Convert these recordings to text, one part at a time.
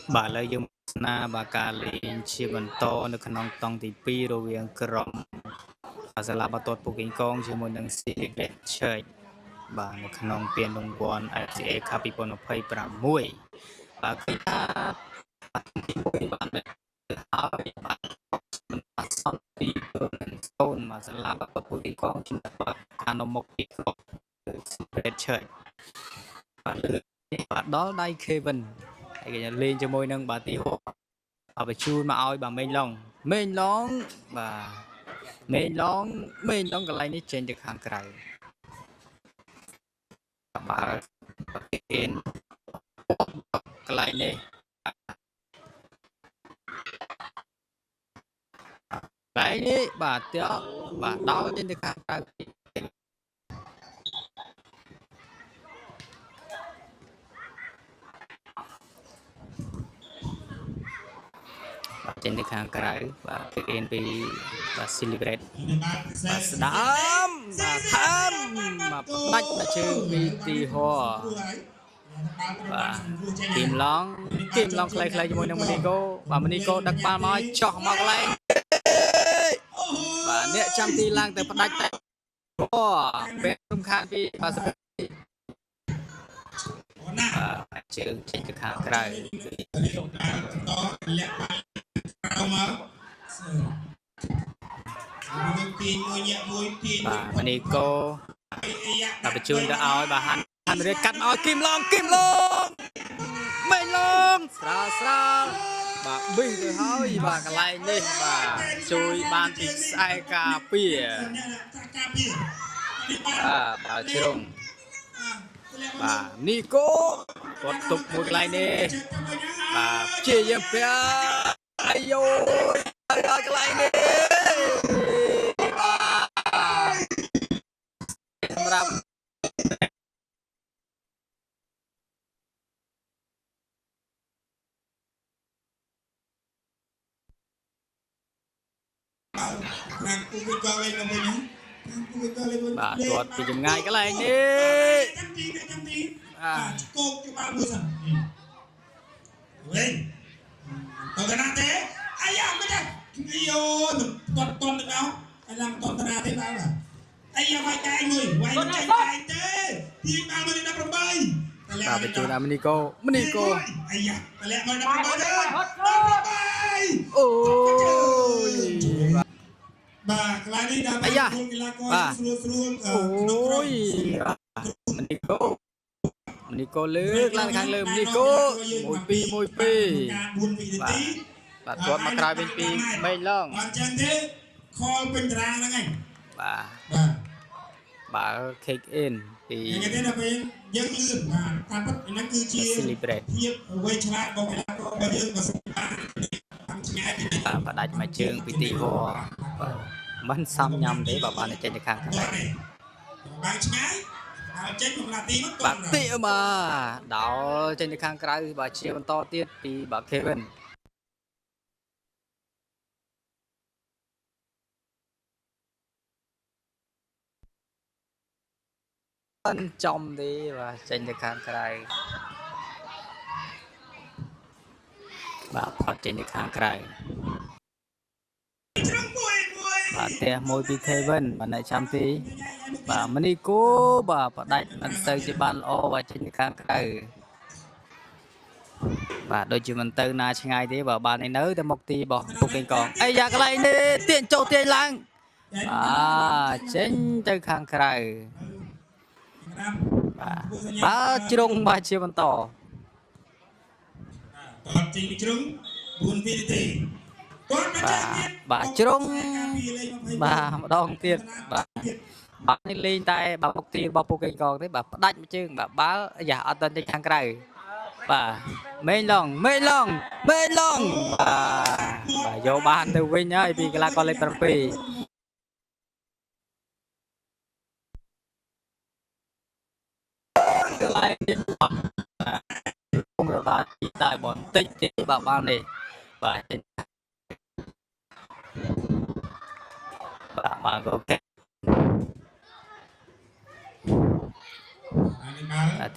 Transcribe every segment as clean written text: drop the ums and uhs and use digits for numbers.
bà lấy dùng na bà cà lên chia bẩn to nó khả năng tăng thì pi rồi viên crom bà sẽ làm bà tốt bộ kinh công chia một đằng xì đẹp chơi bà nó khả năng tiền đồng quan ICA Capital nó phải bà muối bà khi ta muối bà này hỏi bà xong thì tôn mà sẽ làm bà tốt bộ kinh công chính là bà nó một cái đẹp chơi bà đó đây Kevin cái lên cho môi nâng bà tí hộ bà phải chui mà oi bà mênh lón bà mênh lón cái này ní trên được hàng cái bà cái này ní cái ní bà tiếc bà đau trên được hàng cái trên được hàng cái bà cái NP bà celebrate bà đám bà tham mà bách bà chơi vì tì hoa và kim long clay clay cho môi nông Manico đặt ba nói cho mọc lên và nè trăm ti lang từ bắt đạch về trung khang vì bà sẽ chữ trên cái hàng cái bà Manico bà phải chui đã oi bà hắn riết cắt oi kim long mênh long sao bà bình rồi thôi bà cái này đi bà chui ban thì sai cà phê bà chồng bà Nico còn tục một cái này bà chia em phía ai vô cái này đi làm bà tuột thì chừng ngay cái này đi còn cái nào thế ai à mới đây yêu tuần được đâu anh làm tuần nào thế nào là ai à vai cay người quay cay thế thiên nào mới đập bay bà phải chui là Manico ai à lẹ mới đập bay ôi bà lại đi đập bay bà ôi Manico lướt lan khang lườm Manico mùi pi bà tuột mà cài bên pi mênh lông bà kick in thì celebrate bà đánh mà chương PT vô mình xăm nhầm để bà bạn ở trên cái hàng bà tịa mà đảo trên cái hàng cái bà chia to tiết thì bà Kevin trong đi và trên cái hàng cái bà phật trên cái hàng cái bà tè môi đi Kevin bà này chăm tí bà Manico bà đánh anh sơ cho bạn ô và trên cái cái bà đôi chuyện mình từ na ngay thế bà bạn này nới tới một tí bỏ phục kinh còn ấy ra cái này đi tiền châu tiền lăng trên cái hàng cái bà chung bà chia bằng to bà chung bà đong tiền bà lên tay bà một tiền bà phục kinh còn thế bà đánh chứ bà giả ở tên trên hàng cái bà mênh lòng bà vô ban từ vinh nhá vì cái là con lên trophy không được bà chỉ tại bọn tích thì bà bao này bà mà ok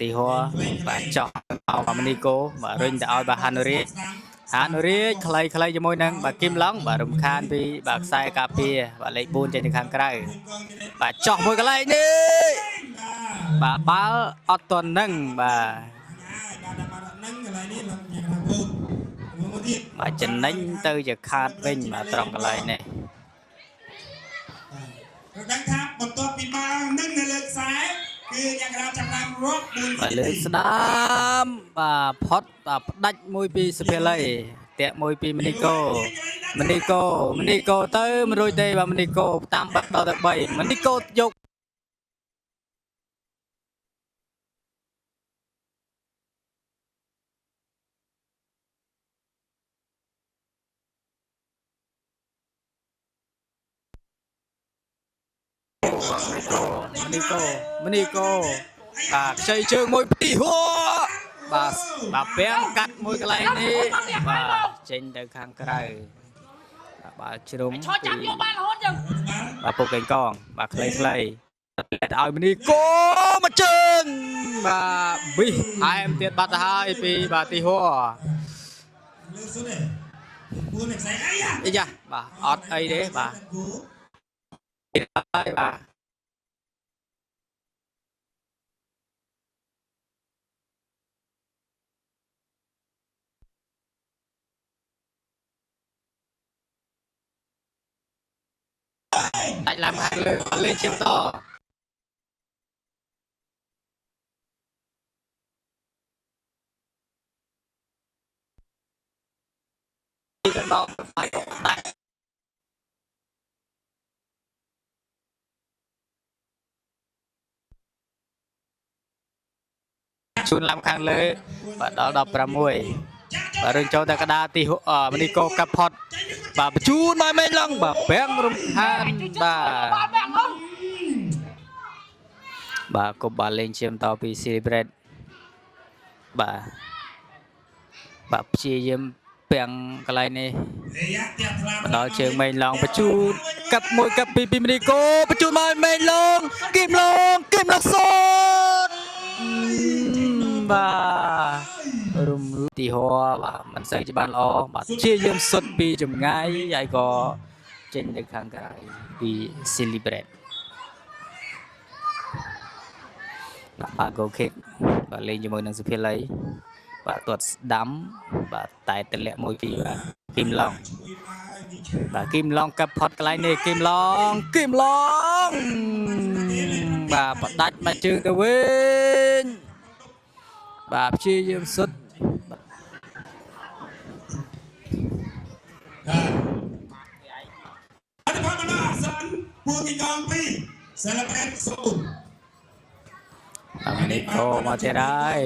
ទីហោបាទចោះមកមនីកូបាទរុញទៅឲ្យបាទហានូរីហានូរីខ្លីជាមួយនឹងបាទគឹមឡុងបាទរំខានពីបាទខ្សែការពារបាទលេខ4ចេញទៅខាងក្រៅបាទចោះមួយកន្លែងនេះបាទបាល់អត់ទាន់នឹងបាទបាទចំណេញទៅជាខាតវិញបាទត្រង់កន្លែងនេះដឹងថាបន្ទាប់ពីបាល់នឹងនៅលើខ្សែគឺយ៉ាងណាចាប់តាមរត់បាទលើស្ដាមបាទផុតបាទផ្ដាច់មួយពីសុភាលីតាក់មួយពីមនីកូទៅមិនរួចទេបាទមនីកូតាមបាត់ដល់ទៅ3មនីកូយកមនីកូបាទខ្ចីជើងមួយពីហួបាទពាំងកាត់មួយកន្លែងនេះបាទចេញទៅខាងក្រៅបាទជ្រុំឈរចាំយកបានរហូតចឹងបាទពុកកេងកងបាទខ្លីឲ្យមនីកូមកជើងបាទវិសអែមទៀតបាត់ទៅហើយពីបាទទីហួរលើសុទ្ធទេពួនខ្សែអីយ៉ាបាទអត់អីទេបាទហើយបាទដាច់ឡើងខាងលើលេងជិះតទៅដល់ផ្នែកដាច់ជូនឡើងខាងលើបាទដល់16បាទរឿងចូលតែកដាទីមនីកូកាប់ផុតបាទបញ្ជូនមកមេឡងបាទពាំងរំខានបាទគប់បាល់លេងឈាមតពី Celebrate បាទព្យាយាមពាំងកន្លែងនេះដល់ជើងមេឡងបញ្ជូនកាប់មួយកាប់ពីមនីកូបញ្ជូនមកមេឡងគឹមឡងសូតបាទរំទីហោបាទមិនសូវជាបានល្អបាទជាយាមសុទ្ធពីចម្ងាយហើយក៏ចេញទៅខាងក្រៅពី Celebrate បាទ goal kick បាទលេងជាមួយនឹងសុភាលីបាទទាត់ស្ដាំបាទតែតម្លាក់មួយពីបាទគឹមឡុងបាទគឹមឡុងកាប់ផុតកន្លែងនេះគឹមឡុងបាទបដាច់មកជើងទៅវិញបាទព្យាយាមសុទ្ធអត់បានដល់សិនពួងកង2 Celebrate មនីកូមកទៀតហើយ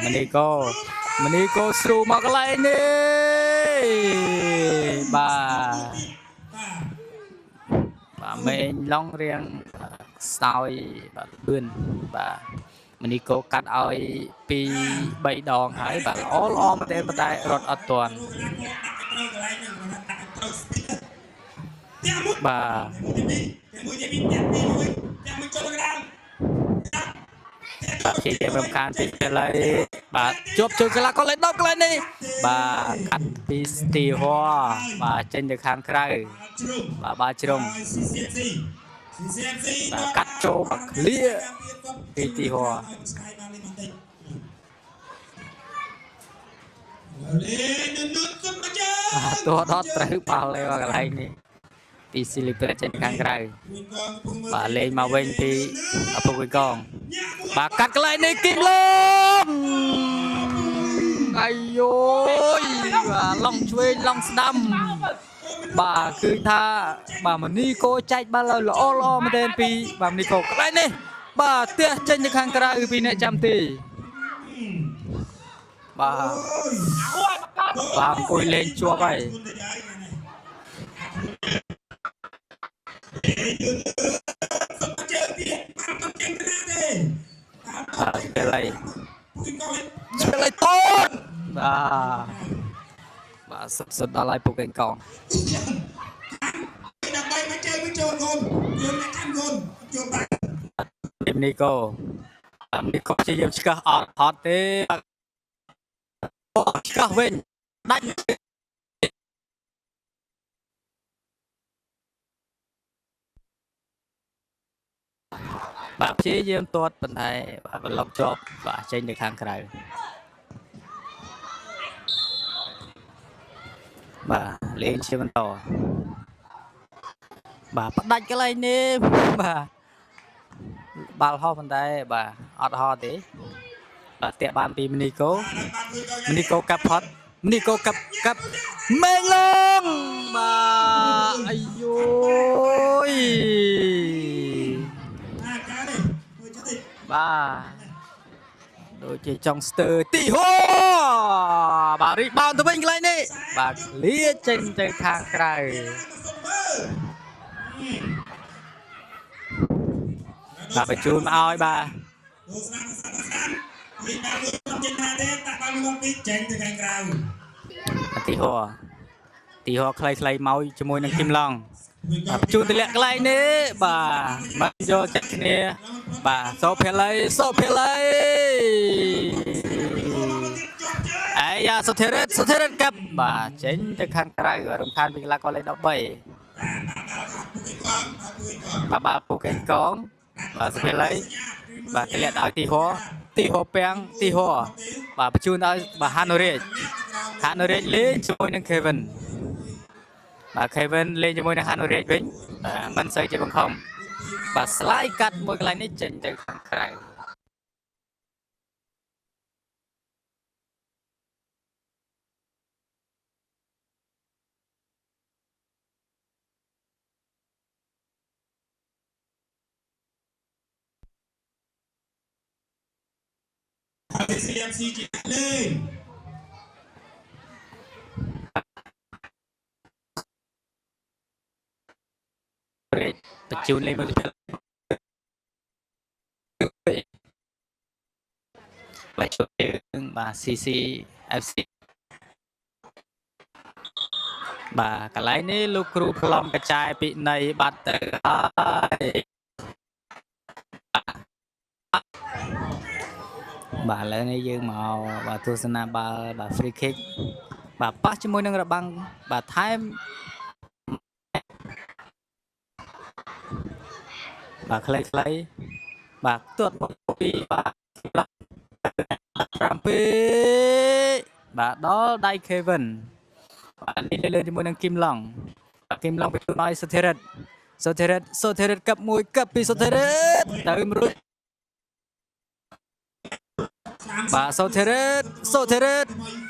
មនីកូស្រូមកកន្លែងនេះបាទមេងឡងរៀងស្ទើយបាទលឿនបាទមនីកូកាត់ឲ្យពី3ដងហើយបាទល្អមែនទេប៉ុន្តែរត់អត់ទាន់បាទជាជារំខានពីកន្លែងបាទជាប់ជើងកន្លះកន្លែង10កន្លែងនេះបាទកាត់ពីស្ទីហោបាទចេញទៅខាងក្រៅបាទជ្រុំបាទកាត់ចូលមកឃ្លៀពីទីហោទោះដល់ត្រូវបាល់លេងកន្លែងនេះពី Celebrate ចេញខាងក្រៅបាទលេងមកវិញពីឪពុកកងបាទកាត់កន្លែងនេះគឹមឡងអាយយបាទឡងឆ្វេងឡងស្ដាំបាទគឺថាបាទមនីកូចែកបាល់ឲ្យល្អមែនទែនពីបាទមនីកូកន្លែងនេះបាទទះចេញទៅខាងក្រៅពីអ្នកចាំទីបាទអង្គុយលេងជាប់ហើយស្លេតតូនបាទសុទ្ធដល់ហើយពុកកេងកងដើម្បីមកជើងចូលកូនយើងអ្នកកាន់កូនចូលបាក់មនីកូ នេះក៏ជាយើងឆ្កឹះអត់ហត់ទេឆ្កឹះវិញដាច់បាទព្យាយាមទាត់ប៉ុន្តែបាទប្លុកជាប់បាទចេញទៅខាងក្រៅបាទលេងជាបន្តបាទផ្ដាច់កន្លែងនេះបាទបាល់ហោះប៉ុន្តែបាទអត់ហោះទេបាទតាក់បានពីមនីកូកាប់ផត់មនីកូកាប់មេងឡងបាទអាយយបាទដូចជាចង់ស្ទើទីហោបាទរីបោនទៅវិញកន្លែងនេះបាទលាចេញទៅខាងក្រៅបាទបញ្ជូនមកឲ្យបាទទីហោខ្លីៗមកជាមួយនឹងគឹមឡងបាទបញ្ជូនទៅលាក់កន្លែងនេះបាទមកយកចាក់គ្នាបាទសូភេលីអាយ៉ាសូថេរ៉េតកាប់បាទចេញទៅខាងក្រៅរំខានពីកីឡាករលេខ13បាទពូកេកងបាទសូភេលីបាទទម្លាក់ឲ្យទីហោពាំងបាទបញ្ជូនឲ្យបាទហានូរ៉េចលេងជាមួយនឹង Kevin បាទ Kevin លេងជាមួយនឹង ហានូរ៉េចវិញបាទមិនសូវជាបង្ខំបាទស្លាយកាត់មួយកន្លែងនេះចេញទៅខាងក្រៅCMC ជាលេងបញ្ជូនលេងមកបាទជួយបាទ CCFC បាទកន្លែងនេះលោកគ្រូប្លង់កញ្ចាយពីនៃបាត់ទៅហើយបាទឥឡូវនេះយើងមកបាទទស្សនាបាល់បាទ free kick បាទប៉ះជាមួយនឹងរបាំងបាទថែមបាទខ្លីបាទទាត់ពីបាទ7បាទដល់ដៃ Kevin បាទនេះលើជាមួយនឹងគឹមឡងបញ្ជូនឲ្យសូថេរ៉េតកាប់មួយកាប់ពីសូថេរ៉េតទៅរួចបាទសូថេរ៉េត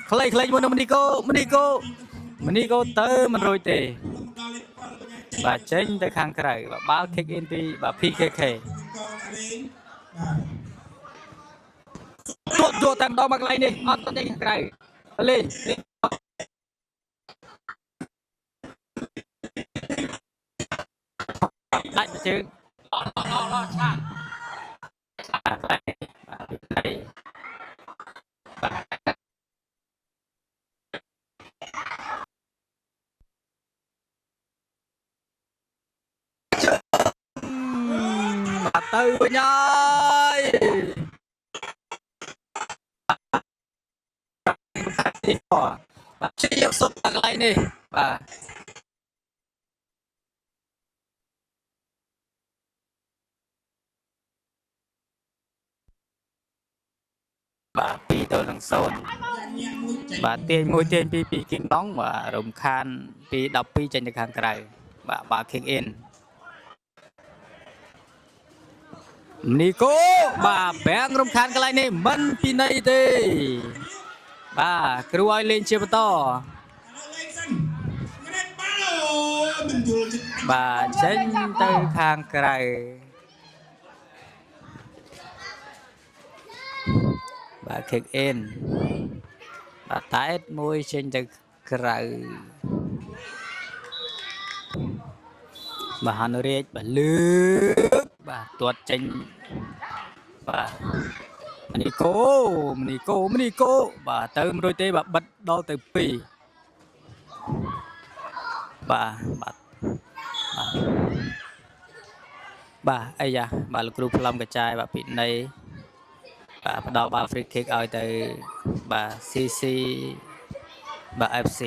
ខ្លីមួយនឹងមនីកូទៅមិនរួចទេបាទចេញទៅខាងក្រៅបាទបាល់ kick in ពីបាទ PKK ទួតតែម្ដងមកកន្លែងនេះអត់ទៅខាងក្រៅលេងដាច់ជើងឆានបាទទៅវិញហើយបាទជាយកសុទ្ធកន្លែងនេះបាទ2-0បាទទាញពីគឹមឡងបាទរំខានពី12ចេញទៅខាងក្រៅបាទ kick in មនីកូបាទប្រាំងរំខានកន្លែងនេះមិនពីណីទេបាទគ្រូឲ្យលេងជាបន្តបាទចេញទៅខាងក្រៅបាទ kick in បាទតែតមួយចេញទៅក្រៅបាទហានូរ៉េចបាទលើកបាទទាត់ចេញបាទមនីកូបាទទៅមិនរួចទេបាទបិទដល់ទៅ2បាទអាយ៉ាបាទលោកគ្រូផ្លំកញ្ចាយបាទពីនៃ បាទផ្ដល់បាល់ free kick ឲ្យទៅបាទ CC បាទ FC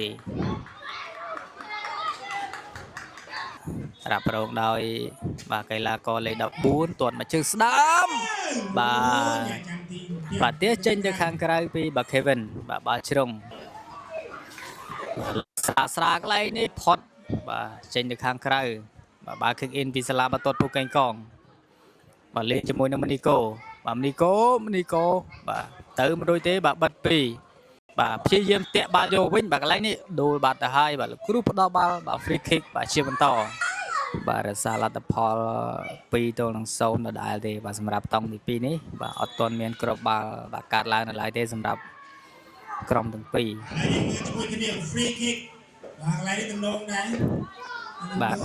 រ៉ាប់រងដោយបាទកីឡាករលេខ14ទាត់មកជើងស្ដាំបាទទៀតចេញទៅខាងក្រៅពីបាទ Kevin បាទបាល់ជ្រុងស្រាកន្លែងនេះផុតបាទចេញទៅខាងក្រៅបាទបាល់ kick in ពីសាឡាបាទាត់ពូកេងកងបាទលេងជាមួយនឹងមនីកូបាទមនីកូបាទទៅមិនដូចទេបាទបិទពីបាទព្យាយាមតាក់បាល់យកវិញបាទកន្លែងនេះដូលបាត់ទៅហើយបាទលោកគ្រូផ្ដល់បាល់បាទ free kick បាទជាបន្តបាទរសារលទ្ធផល2-0ដដែលទេបាទសម្រាប់តង់ទី2នេះបាទអត់ទាន់មានគ្រាប់បាល់បាទកាត់ឡើងនៅឡើយទេសម្រាប់ក្រុមទាំងពីរជាមួយគ្នា free kick បាទកន្លែងនេះទំនងដែរបាទ17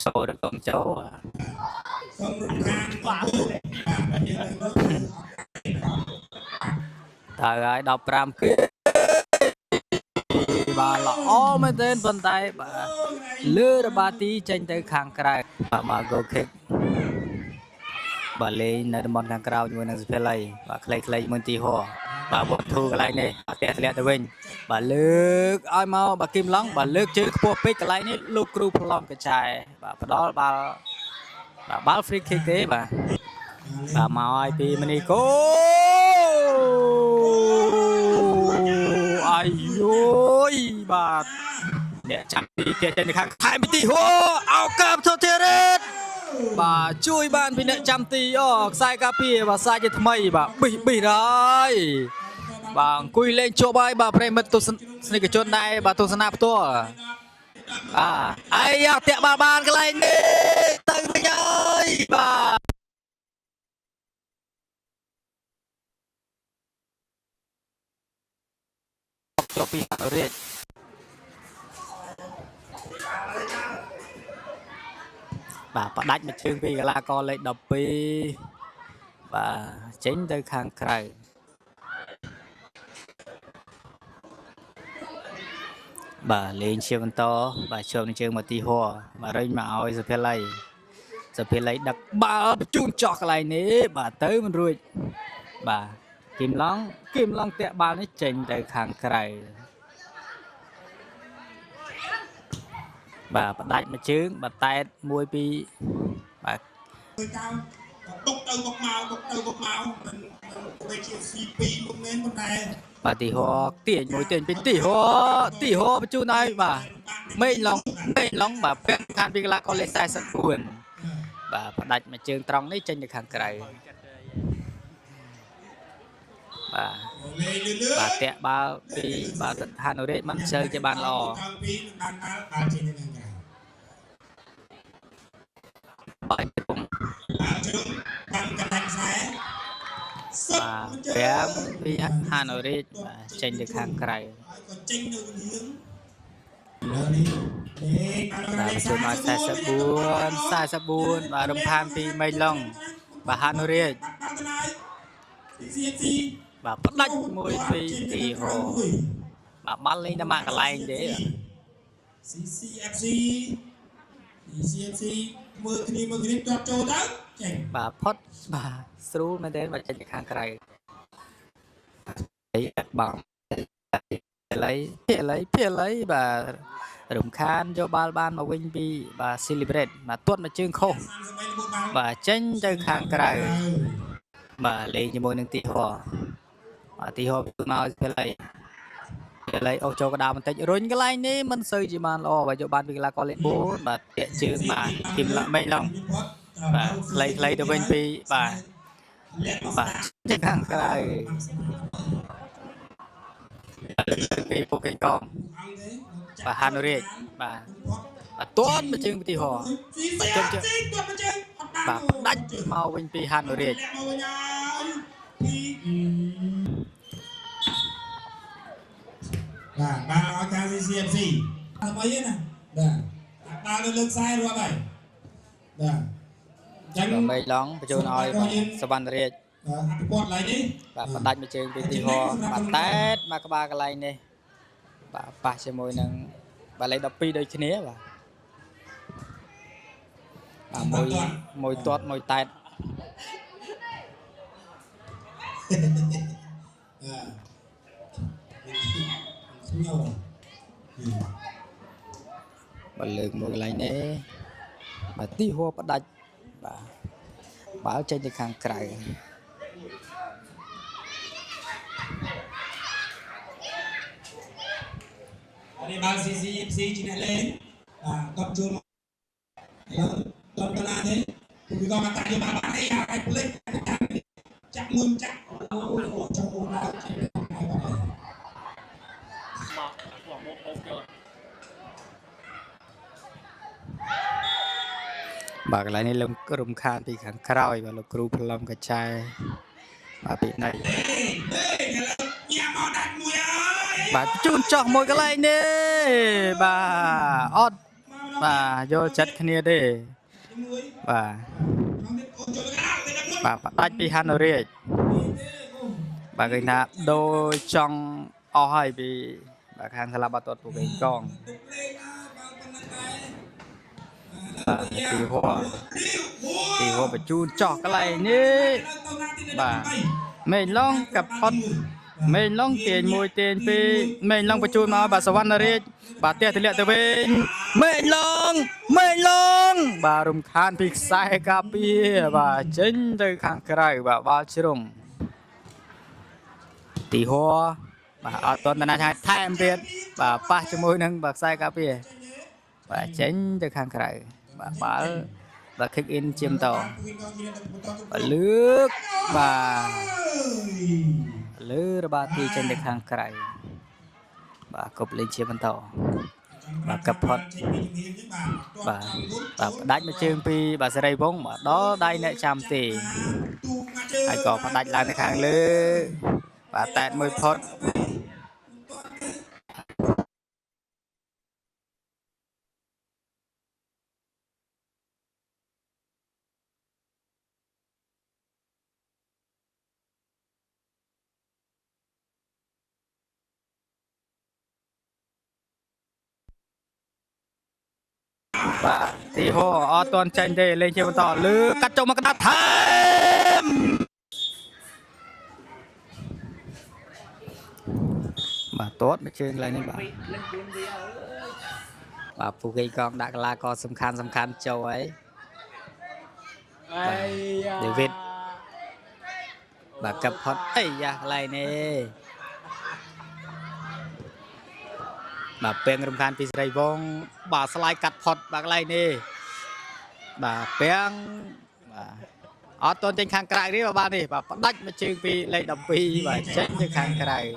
ចូលទៅកុំចូលសូមរំខានបាទតើហើយ15គឺបាទល្អមែនទែនប៉ុន្តែបាទលើរបាទីចេញទៅខាងក្រៅបាទ goal kick បាទលេងនៅតំបន់ខាងក្រៅជាមួយនឹងសុភីលីបាទខ្លីៗមួយទីហោបាទបោះធូកន្លែងនេះបាទធ្លាក់ទៅវិញបាទលើកឲ្យមកបាទគីមឡុងបាទលើកជើងខ្ពស់ពេកកន្លែងនេះលោកគ្រូប្លង់កញ្ចែបាទផ្ដល់បាល់បាទបាល់ free kick ទេបាទបាទមកឲ្យពីមនីកូអាយយបាទអ្នកចាំទីទៀតចេញទៅខាងថែមពីទីហោអោកាបធធារ៉េតបាទជួយបានពីអ្នកចាំទីខ្សែការពារបាទសាជាថ្មីបាទប៊ីហើយបាទអង្គុយលេងជាប់ហើយបាទប្រិមិត្តទស្សនិកជនដែរបាទទស្សនាផ្ទាល់អាយ៉ាតាក់បាល់បានកន្លែងនេះទៅវិញហើយបាទចុះពីរាជបាទផ្ដាច់មួយជើងពីកីឡាករលេខ12បាទចេញទៅខាងក្រៅបាទលេងជាបន្តបាទជាប់នឹងជើងមកទីហោបាទរិញមកឲ្យសុភីលីដឹកបាល់បញ្ជូនចោះកន្លែងនេះបាទទៅមិនរួចបាទគីមឡុងតាក់បាល់នេះចេញទៅខាងក្រៅបាទផ្ដាច់មួយជើងបាទតែតមួយពីបាទទុកទៅមកមិនដូចជា C2 មកមែនប៉ុន្តែបាទទីហោទាញពីទីហោបញ្ជូនឲ្យបាទមេងឡុងបាទពាក់ខានពីកីឡាករលេខ44បាទផ្ដាច់មួយជើងត្រង់នេះចេញទៅខាងក្រៅបាទតាក់បាល់ពីបាទហានូរ៉េតមិនជើជាបានល្អបាទជើងតាំងកណ្ដាលខ្សែបាទពីហានូរ៉េតបាទចេញទៅខាងក្រៅក៏ចេញនៅរឿងបាទជួយមក44បាទរំខានពីមេងឡុងបាទហានូរ៉េតបាទផ្ដាច់មួយពីទីហោបាទបាល់លេងតែមកកន្លែងទេ CCFC មើលគ្នាទាត់ចូលទៅចេញបាទផុតបាទស្រួលមែនទេបាទចេញទៅខាងក្រៅបាទភីឡៃបាទរំខានយកបាល់បានមកវិញពីបាទ Celebrate បាទទាត់មកជើងខុសបាទចេញទៅខាងក្រៅបាទលេងជាមួយនឹងទីហោបាទទីហោមកឲ្យភីឡៃអូចូលកដាបន្តិចរុញកន្លែងនេះមិនសូវជាបានល្អបាទយកបានពីកីឡាករលេខ4បាទតាក់ជើងបាទគីមមេងឡុងបាទខ្លីទៅវិញពីបាទចេញខាងក្រៅពីពូកេងកងបាទហានូរ៉េតបាទទាត់មកជើងពីទីហោបាទដាច់មកវិញពីហានូរ៉េតបាទឲ្យខាង CCFC ថ្មីណាបាទដើរទៅលើខ្សែរាប់ហើយបាទចឹងមេឡុងបញ្ជូនឲ្យសវណ្ណរាជអភិវឌ្ឍឡើងនេះបាទផ្ដាច់មួយជើងពីទីហោបាទតែតមកក្បាលកន្លែងនេះបាទប៉ះជាមួយនឹងបាទលេខ12ដូចគ្នាបាទ មួយទាត់មួយតែត បើលើកមកកន្លែងនេះបើទីហួរផ្ដាច់បាទបើចេញទៅខាងក្រៅ Ini bang si Cina lain, top jul, top kena ni, juga mata dia bapak ni, ay pelik, cak muncak, cak muncak. បាទកន្លែងនេះលំរំខានពីខាងក្រោយបាទលោកគ្រូប្លំកញ្ចែបាទពីណៃបាទជូនចោះមួយកន្លែងនេះបាទអត់បាទយល់ចិត្តគ្នាទេបាទផ្ដាច់ពីហានរាជបាទគេថាដូចចង់អស់ហើយពីបាទខាងសាលាបាត់ទាត់ពួកគេកង thì họ phải chu chọc cái này nhé bà mình long cặp hot mình long tiền môi tiền pi mình long phải chu nó bà swan ra bà tia thì lệ từ bên mình long bà rùng khan bị sai cà pi bà chân từ khang cái bà ba chrum thì họ bà ở tuần này hai tham tiền bà pa cho môi nâng bà sai cà pi bà chân từ khang cái bà và kick in chiếm tàu và lướt và lướt ba ti trên được hàng cày và cột lên chiếm tàu và cặp hot và đánh một chương pi và sẽ đây bóng mà đó đây nè trăm tỷ ai có phát đánh lại hàng lướt và tẹt mười phút bà thì họ ở toàn tranh đây lên trên tàu lư cắt trong một cái đắt thêm bà tốt mà chơi lại nên bà phụ gây con đã là con sầm khăn châu ấy David bà cặp hot ấy da lại nè bà pen rung khan pi srai vong bà slide cắt phot bà lại nè bà pen bà ở tuần trên khang cày đi bà đi bà đánh mà chơi pi lấy đập pi bà chết trên khang cày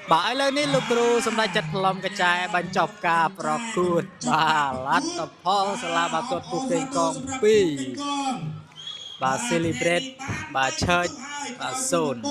bà ấy lên ní lục ru xong đây chặt lom cái chai bánh chọc cà prokut bà lát tập phô sala bà tuột phụ kinh con pi bà celebrate bà chơi bà zone